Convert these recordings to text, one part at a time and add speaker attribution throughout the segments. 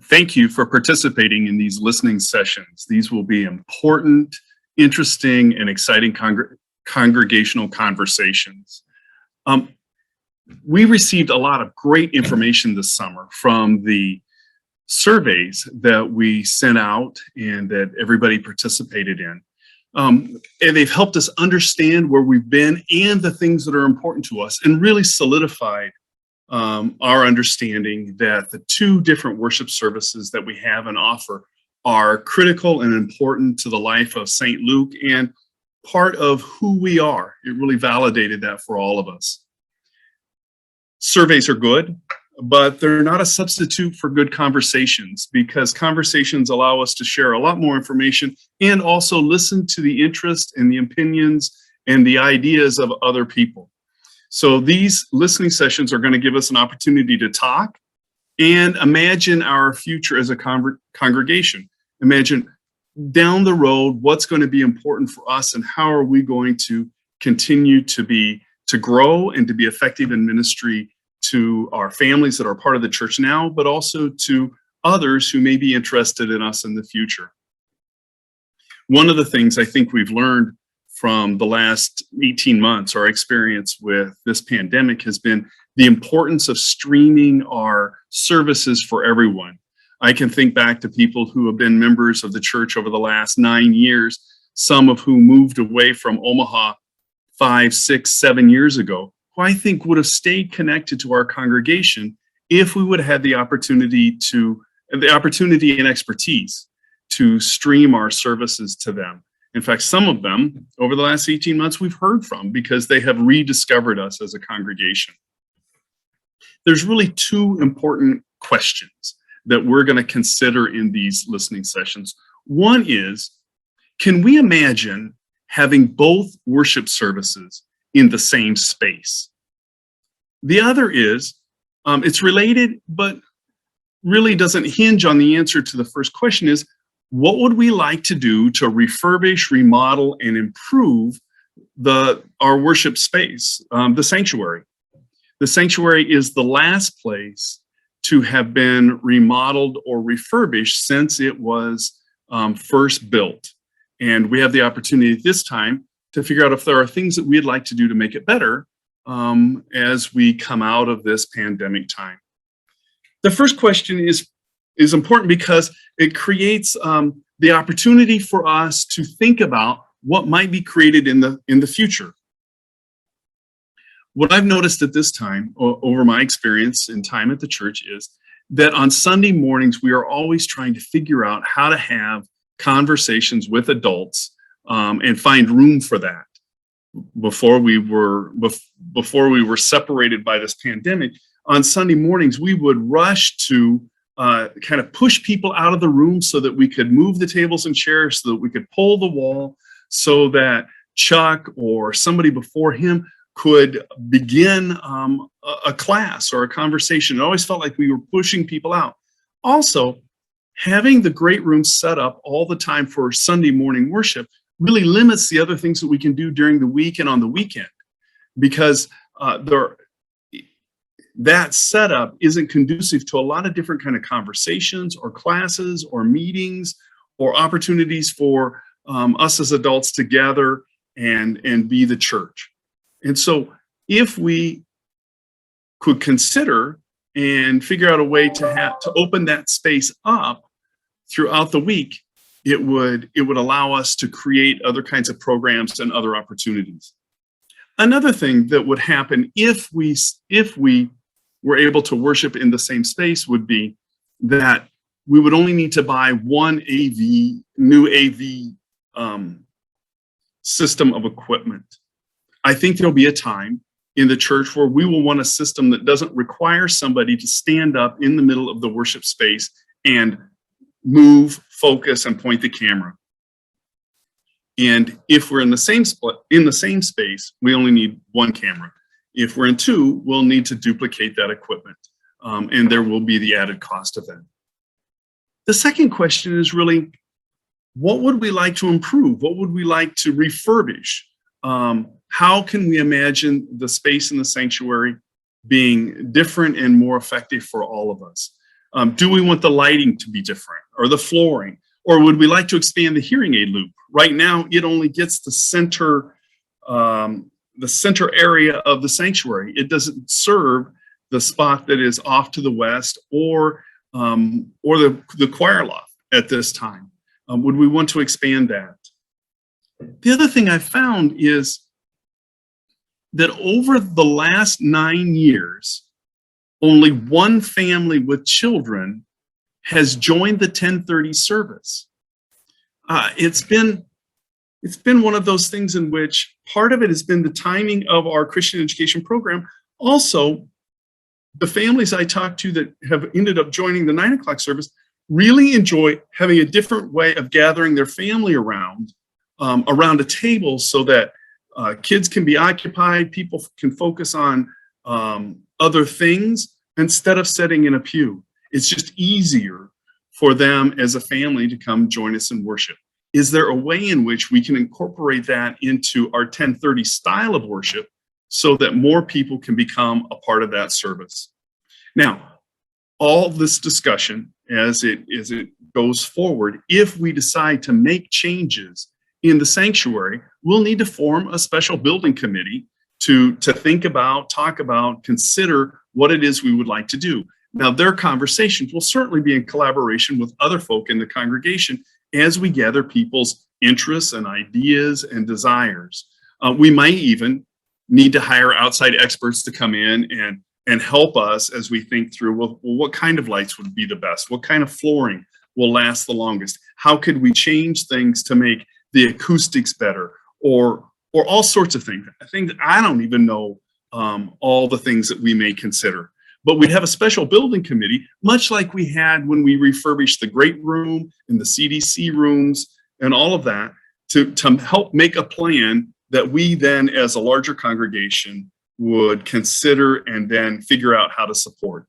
Speaker 1: Thank you for participating in these listening sessions. These will be important, interesting, and exciting congregational conversations. Um, we received a lot of great information this summer from the surveys that we sent out and that everybody participated in. And they've helped us understand where we've been and the things that are important to us, and really solidified our understanding that the two different worship services that we have and offer are critical and important to the life of St. Luke and part of who we are. It really validated that for all of us. Surveys are good, but they're not a substitute for good conversations, because conversations allow us to share a lot more information and also listen to the interest and the opinions and the ideas of other people. So these listening sessions are going to give us an opportunity to talk and imagine our future as a congregation. Imagine down the road what's going to be important for us and how are we going to continue to grow and to be effective in ministry to our families that are part of the church now, but also to others who may be interested in us in the future. One of the things I think we've learned from the last 18 months, our experience with this pandemic, has been the importance of streaming our services for everyone. I can think back to people who have been members of the church over the last 9 years, some of whom moved away from Omaha 5, 6, 7 years ago, who I think would have stayed connected to our congregation if we would have had the opportunity and expertise to stream our services to them. In fact, some of them over the last 18 months we've heard from because they have rediscovered us as a congregation. There's really two important questions that we're going to consider in these listening sessions. One is, can we imagine having both worship services in the same space? The other is, it's related, but really doesn't hinge on the answer to the first question, is what would we like to do to refurbish, remodel, and improve our worship space, the sanctuary? The sanctuary is the last place to have been remodeled or refurbished since it was first built. And we have the opportunity at this time to figure out if there are things that we'd like to do to make it better as we come out of this pandemic time. The first question is important because it creates the opportunity for us to think about what might be created in the future. What I've noticed at this time, over my experience in time at the church, is that on Sunday mornings, we are always trying to figure out how to have conversations with adults and find room for that. Before we were separated by this pandemic, on Sunday mornings, we would rush to kind of push people out of the room so that we could move the tables and chairs, so that we could pull the wall, so that Chuck or somebody before him could begin a class or a conversation. It always felt like we were pushing people out. Also, having the great room set up all the time for Sunday morning worship really limits the other things that we can do during the week and on the weekend, because that setup isn't conducive to a lot of different kind of conversations or classes or meetings or opportunities for us as adults to gather and be the church. And so if we could consider and figure out a way to open that space up throughout the week, it would allow us to create other kinds of programs and other opportunities. Another thing that would happen if we were able to worship in the same space would be that we would only need to buy one new AV system of equipment. I think there'll be a time in the church where we will want a system that doesn't require somebody to stand up in the middle of the worship space and move, focus, and point the camera. And if we're in the same space, we only need one camera. If we're in two, we'll need to duplicate that equipment, and there will be the added cost of that. The second question is really, what would we like to improve? What would we like to refurbish? How can we imagine the space in the sanctuary being different and more effective for all of us? Do we want the lighting to be different, or the flooring? Or would we like to expand the hearing aid loop? Right now, it only gets the center area of the sanctuary. It doesn't serve the spot that is off to the west, or the choir loft at this time. Would we want to expand that? The other thing I found is that over the last 9 years, only one family with children has joined the 1030 service. It's been one of those things in which part of it has been the timing of our Christian education program. Also, the families I talked to that have ended up joining the 9 o'clock service really enjoy having a different way of gathering their family around a table, so that kids can be occupied, people can focus on other things instead of sitting in a pew. It's just easier for them as a family to come join us in worship. Is there a way in which we can incorporate that into our 1030 style of worship so that more people can become a part of that service? Now, all this discussion as it goes forward, if we decide to make changes in the sanctuary, we'll need to form a special building committee to think about, talk about, consider what it is we would like to do. Now, their conversations will certainly be in collaboration with other folk in the congregation as we gather people's interests and ideas and desires. We might even need to hire outside experts to come in and help us as we think through, well, what kind of lights would be the best? What kind of flooring will last the longest? How could we change things to make the acoustics better, or all sorts of things? I think that I don't even know all the things that we may consider. But we have a special building committee, much like we had when we refurbished the great room and the CDC rooms and all of that, to help make a plan that we then, as a larger congregation, would consider and then figure out how to support.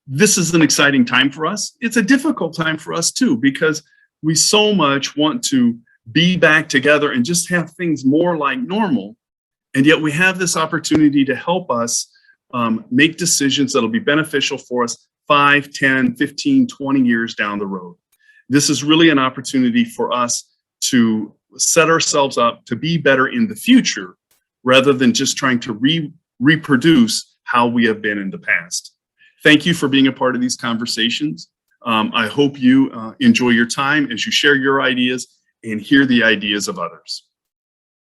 Speaker 1: This is an exciting time for us. It's a difficult time for us too, because we so much want to be back together and just have things more like normal. And yet we have this opportunity to help us make decisions that'll be beneficial for us 5, 10, 15, 20 years down the road. This is really an opportunity for us to set ourselves up to be better in the future, rather than just trying to reproduce how we have been in the past. Thank you for being a part of these conversations. I hope you enjoy your time as you share your ideas and hear the ideas of others.